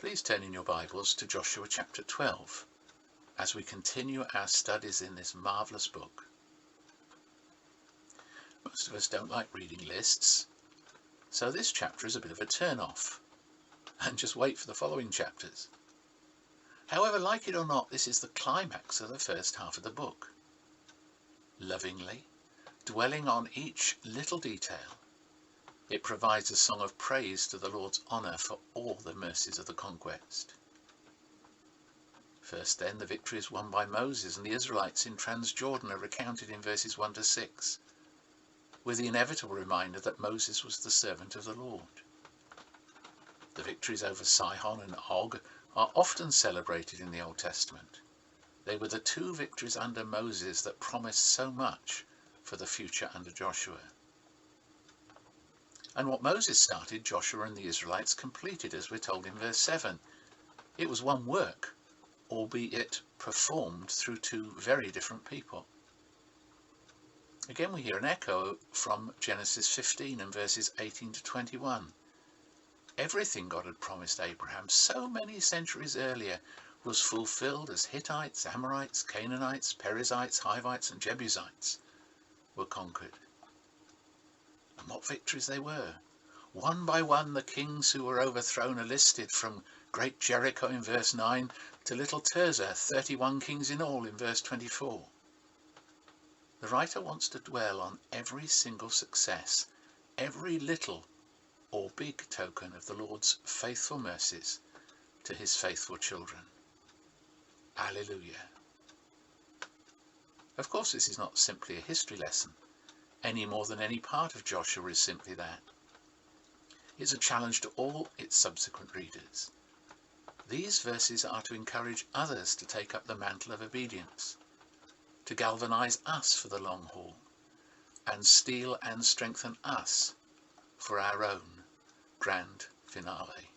Please turn in your Bibles to Joshua chapter 12 as we continue our studies in this marvellous book. Most of us don't like reading lists, so this chapter is a bit of a turn-off, and just wait for the following chapters. However, like it or not, this is the climax of the first half of the book. Lovingly, dwelling on each little detail, it provides a song of praise to the Lord's honour for all the mercies of the conquest. First then, the victories won by Moses and the Israelites in Transjordan are recounted in verses 1 to 6, with the inevitable reminder that Moses was the servant of the Lord. The victories over Sihon and Og are often celebrated in the Old Testament. They were the two victories under Moses that promised so much for the future under Joshua. And what Moses started, Joshua and the Israelites completed, as we're told in verse 7. It was one work, albeit performed through two very different people. Again we hear an echo from Genesis 15 and verses 18 to 21. Everything God had promised Abraham so many centuries earlier was fulfilled as Hittites, Amorites, Canaanites, Perizzites, Hivites and Jebusites were conquered. And what victories they were! One by one the kings who were overthrown are listed, from great Jericho in verse 9 to little Tirzah, 31 kings in all in verse 24. The writer wants to dwell on every single success, every little or big token of the Lord's faithful mercies to his faithful children. Alleluia. Of course, this is not simply a history lesson, any more than any part of Joshua is simply that. It's a challenge to all its subsequent readers. These verses are to encourage others to take up the mantle of obedience, to galvanize us for the long haul, and steel and strengthen us for our own grand finale.